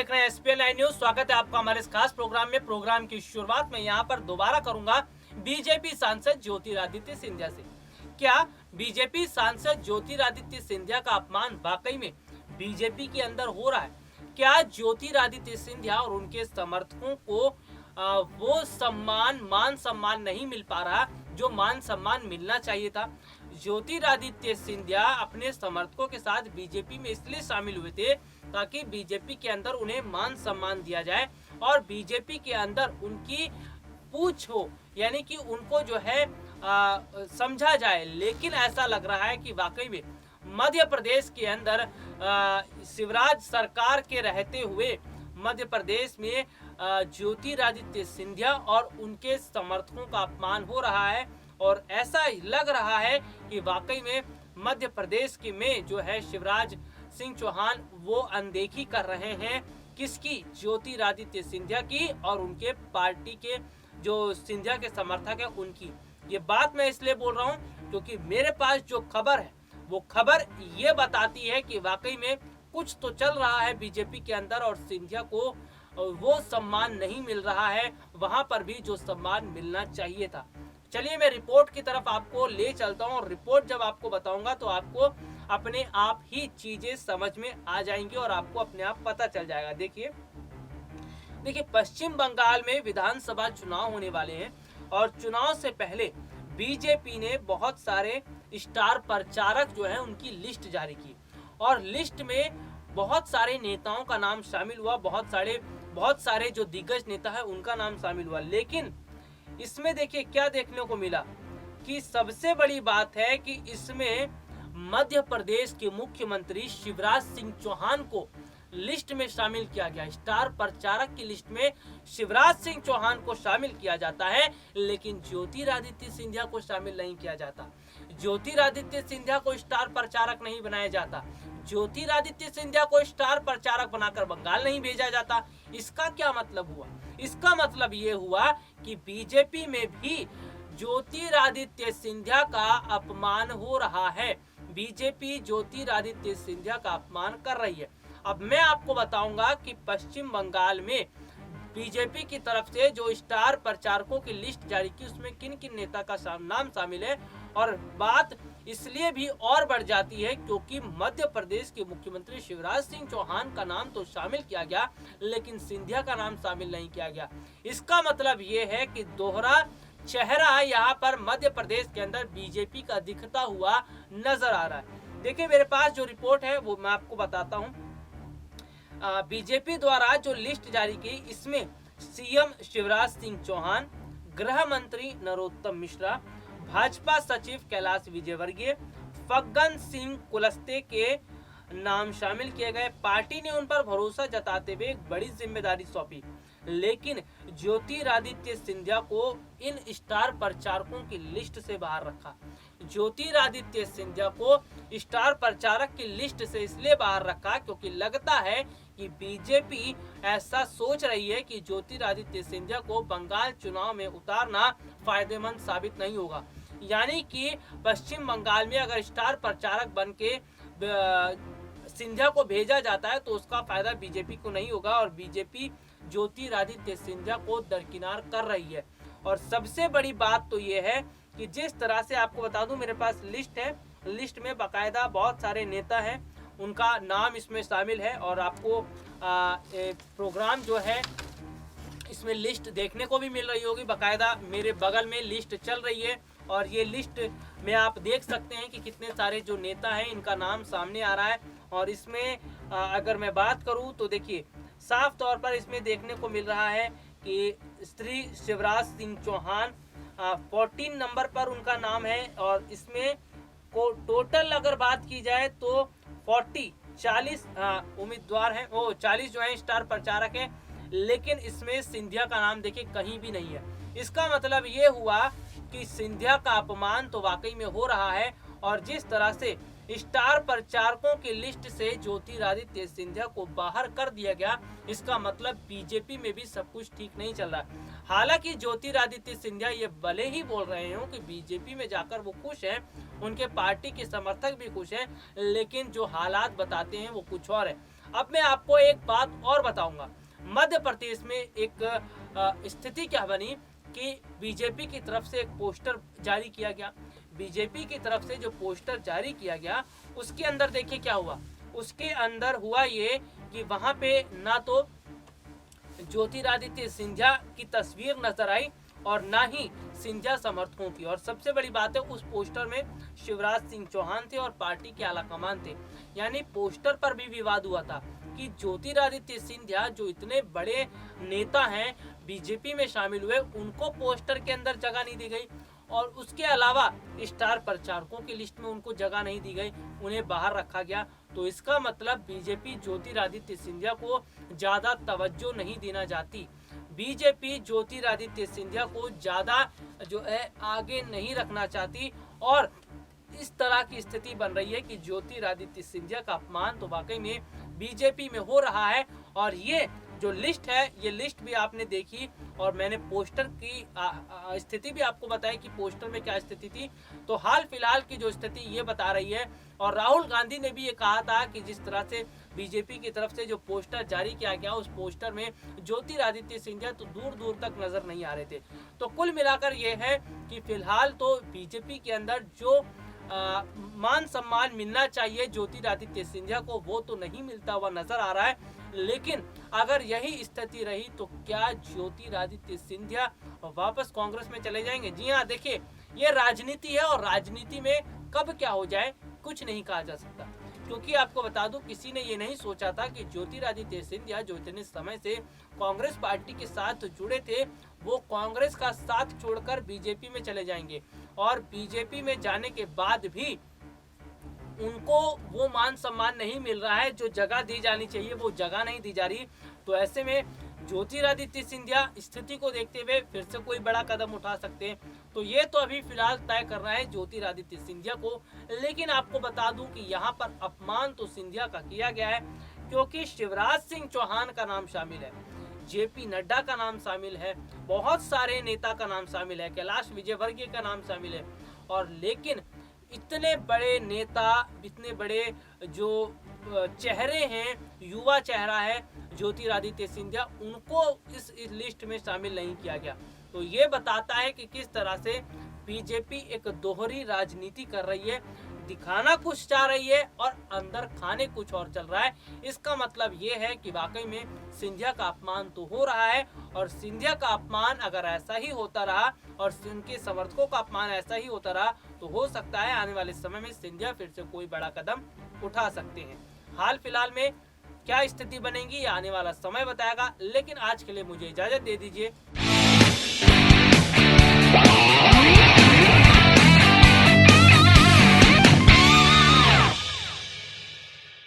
देख रहे हैं एसपीएन 9 न्यूज। स्वागत है आपका हमारे इस खास प्रोग्राम में। प्रोग्राम की शुरुआत में यहाँ पर दोबारा करूंगा बीजेपी सांसद ज्योतिरादित्य सिंधिया से। क्या बीजेपी सांसद ज्योतिरादित्य सिंधिया का अपमान वाकई में बीजेपी के अंदर हो रहा है? क्या ज्योतिरादित्य सिंधिया और उनके समर्थकों को वो मान सम्मान नहीं मिल पा रहा जो मान सम्मान मिलना चाहिए था? ज्योतिरादित्य सिंधिया अपने समर्थकों के साथ बीजेपी में इसलिए शामिल हुए थे ताकि बीजेपी के अंदर उन्हें मान सम्मान दिया जाए और बीजेपी के अंदर उनकी पूछ हो, यानी कि उनको जो है समझा जाए। लेकिन ऐसा लग रहा है कि वाकई में मध्य प्रदेश के अंदर शिवराज सरकार के रहते हुए मध्य प्रदेश में ज्योतिरादित्य सिंधिया और उनके समर्थकों का अपमान हो रहा है और ऐसा लग रहा है कि वाकई में मध्य प्रदेश के में जो है शिवराज सिंह चौहान वो अनदेखी कर रहे हैं किसकी? ज्योतिरादित्य सिंधिया की और उनके पार्टी के जो सिंधिया के समर्थक है उनकी। ये बात मैं इसलिए बोल रहा हूँ क्योंकि मेरे पास जो खबर है वो खबर ये बताती है कि वाकई में कुछ तो चल रहा है बीजेपी के अंदर और सिंधिया को वो सम्मान नहीं मिल रहा है वहां पर भी जो सम्मान मिलना चाहिए था। चलिए मैं रिपोर्ट की तरफ आपको ले चलता हूं और रिपोर्ट जब आपको बताऊंगा तो आपको अपने आप ही चीजें समझ में आ जाएंगी और आपको अपने आप पता चल जाएगा। देखिए पश्चिम बंगाल में विधानसभा चुनाव होने वाले हैं और चुनाव से पहले बीजेपी ने बहुत सारे स्टार प्रचारक जो है उनकी लिस्ट जारी की और लिस्ट में बहुत सारे नेताओं का नाम शामिल हुआ, बहुत सारे जो दिग्गज नेता है उनका नाम शामिल हुआ। लेकिन इसमें देखिए क्या देखने को मिला कि सबसे बड़ी बात है कि इसमें मध्य प्रदेश के मुख्यमंत्री शिवराज सिंह चौहान को लिस्ट में शामिल किया गया। स्टार प्रचारक की लिस्ट में शिवराज सिंह चौहान को शामिल किया जाता है लेकिन ज्योतिरादित्य सिंधिया को शामिल नहीं किया जाता। ज्योतिरादित्य सिंधिया को स्टार प्रचारक नहीं बनाया जाता। ज्योतिरादित्य सिंधिया को स्टार प्रचारक बनाकर बंगाल नहीं भेजा जाता। इसका क्या मतलब हुआ? इसका मतलब ये हुआ कि बीजेपी में भी ज्योतिरादित्य सिंधिया का अपमान हो रहा है। बीजेपी ज्योतिरादित्य सिंधिया का अपमान कर रही है। अब मैं आपको बताऊंगा कि पश्चिम बंगाल में बीजेपी की तरफ से जो स्टार प्रचारकों की लिस्ट जारी की उसमें किन किन नेता का नाम शामिल है। और बात इसलिए भी और बढ़ जाती है क्योंकि मध्य प्रदेश के मुख्यमंत्री शिवराज सिंह चौहान का नाम तो शामिल किया गया लेकिन सिंधिया का नाम शामिल नहीं किया गया। इसका मतलब ये है कि दोहरा चेहरा यहाँ पर मध्य प्रदेश के अंदर बीजेपी का दिखता हुआ नजर आ रहा है। देखिए मेरे पास जो रिपोर्ट है वो मैं आपको बताता हूँ। बीजेपी द्वारा जो लिस्ट जारी की इसमें सीएम शिवराज सिंह चौहान, गृह मंत्री नरोत्तम मिश्रा, भाजपा सचिव कैलाश विजयवर्गीय, फग्गन सिंह कुलस्ते के नाम शामिल किए गए। पार्टी ने उन पर भरोसा जताते हुए एक बड़ी जिम्मेदारी सौंपी लेकिन ज्योतिरादित्य सिंधिया को इन स्टार प्रचारकों की लिस्ट से बाहर रखा। ज्योतिरादित्य सिंधिया को स्टार प्रचारक की लिस्ट से इसलिए बाहर रखा क्योंकि लगता है कि बीजेपी ऐसा सोच रही है कि ज्योतिरादित्य सिंधिया को बंगाल चुनाव में उतारना फायदेमंद साबित नहीं होगा। यानी कि पश्चिम बंगाल में अगर स्टार प्रचारक बन के सिंधिया को भेजा जाता है तो उसका फायदा बीजेपी को नहीं होगा और बीजेपी ज्योतिरादित्य सिंधिया को दरकिनार कर रही है। और सबसे बड़ी बात तो ये है कि जिस तरह से आपको बता दूं मेरे पास लिस्ट है, लिस्ट में बाकायदा बहुत सारे नेता हैं उनका नाम इसमें शामिल है और आपको प्रोग्राम जो है इसमें लिस्ट देखने को भी मिल रही होगी। बाकायदा मेरे बगल में लिस्ट चल रही है और ये लिस्ट में आप देख सकते हैं कि कितने सारे जो नेता हैं इनका नाम सामने आ रहा है। और इसमें अगर मैं बात करूं तो देखिए साफ तौर पर इसमें देखने को मिल रहा है कि श्री शिवराज सिंह चौहान 14 नंबर पर उनका नाम है और इसमें को टोटल अगर बात की जाए तो 40 उम्मीदवार हैं, वो 40 जो है स्टार प्रचारक हैं लेकिन इसमें सिंधिया का नाम देखिए कहीं भी नहीं है। इसका मतलब ये हुआ कि सिंधिया का अपमान तो वाकई में हो रहा है और जिस तरह से स्टार प्रचारकों की लिस्ट से ज्योतिरादित्य सिंधिया को बाहर कर दिया गया इसका मतलब बीजेपी में भी सब कुछ ठीक नहीं चल रहा है। हालांकि ज्योतिरादित्य सिंधिया ये भले ही बोल रहे हो कि बीजेपी में जाकर वो खुश हैं, उनके पार्टी के समर्थक भी खुश हैं, लेकिन जो हालात बताते हैं वो कुछ और है। अब मैं आपको एक बात और बताऊंगा। मध्य प्रदेश में एक स्थिति क्या बनी कि बीजेपी की तरफ से एक पोस्टर जारी किया गया। बीजेपी की तरफ से जो पोस्टर जारी किया गया उसके अंदर देखिए क्या हुआ। उसके अंदर हुआ ये कि वहां पे ना तो ज्योतिरादित्य सिंधिया की तस्वीर नजर आई और ना ही सिंधिया समर्थकों की। और सबसे बड़ी बात है उस पोस्टर में शिवराज सिंह चौहान थे और पार्टी के आलाकमान थे। यानी पोस्टर पर भी विवाद हुआ था कि ज्योतिरादित्य सिंधिया जो इतने बड़े नेता हैं बीजेपी में शामिल हुए, उनको पोस्टर के अंदर जगह नहीं दी गई और उसके अलावा स्टार प्रचारकों की लिस्ट में उनको जगह नहीं दी गई, उन्हें बाहर रखा गया। तो इसका मतलब बीजेपी ज्योतिरादित्य सिंधिया को ज्यादा तवज्जो नहीं देना चाहती। बीजेपी ज्योतिरादित्य सिंधिया को ज्यादा जो है आगे नहीं रखना चाहती और इस तरह की स्थिति बन रही है कि ज्योतिरादित्य सिंधिया का अपमान तो वाकई में बीजेपी में हो रहा है। और ये जो लिस्ट है, ये लिस्ट भी आपने देखी और मैंने पोस्टर की स्थिति भी आपको बताई कि पोस्टर में क्या स्थिति थी। तो हाल फिलहाल की जो स्थिति ये बता रही है और राहुल गांधी ने भी ये कहा था कि जिस तरह से बीजेपी की तरफ से जो पोस्टर जारी किया गया उस पोस्टर में ज्योतिरादित्य सिंधिया तो दूर दूर तक नजर नहीं आ रहे थे। तो कुल मिलाकर ये है कि फिलहाल तो बीजेपी के अंदर जो मान सम्मान मिलना चाहिए ज्योतिरादित्य सिंधिया को वो तो नहीं मिलता हुआ नजर आ रहा है। लेकिन अगर यही स्थिति रही तो क्या ज्योतिरादित्य सिंधिया वापस कांग्रेस में चले जाएंगे? जी हाँ, देखिए ये राजनीति है और राजनीति में कब क्या हो जाए कुछ नहीं कहा जा सकता। क्योंकि आपको बता दूं किसी ने ये नहीं सोचा था कि ज्योतिरादित्य सिंधिया जो इतने समय से कांग्रेस पार्टी के साथ जुड़े थे वो कांग्रेस का साथ छोड़कर बीजेपी में चले जाएंगे और बीजेपी में जाने के बाद भी उनको वो मान सम्मान नहीं मिल रहा है, जो जगह दी जानी चाहिए वो जगह नहीं दी जा रही। तो ऐसे में ज्योतिरादित्य सिंधिया स्थिति को देखते हुए फिर से कोई बड़ा कदम उठा सकते हैं। तो ये तो अभी फिलहाल तय करना है ज्योतिरादित्य सिंधिया को। लेकिन आपको बता दूं कि यहाँ पर अपमान तो सिंधिया का किया गया है क्योंकि शिवराज सिंह चौहान का नाम शामिल है, जेपी नड्डा का नाम शामिल है, बहुत सारे नेता का नाम शामिल है, कैलाश विजयवर्गीय का नाम शामिल है। और लेकिन इतने बड़े नेता, इतने बड़े जो चेहरे हैं, युवा चेहरा है ज्योतिरादित्य सिंधिया, उनको इस लिस्ट में शामिल नहीं किया गया। तो ये बताता है कि किस तरह से बीजेपी एक दोहरी राजनीति कर रही है, दिखाना कुछ चाह रही है और अंदर खाने कुछ और चल रहा है। इसका मतलब ये है कि वाकई में सिंधिया का अपमान तो हो रहा है और सिंधिया का अपमान अगर ऐसा ही होता रहा और उनके समर्थकों का अपमान ऐसा ही होता रहा तो हो सकता है आने वाले समय में सिंधिया फिर से कोई बड़ा कदम उठा सकते हैं। हाल फिलहाल में क्या स्थिति बनेगी आने वाला समय बताएगा। लेकिन आज के लिए मुझे इजाजत दे दीजिए।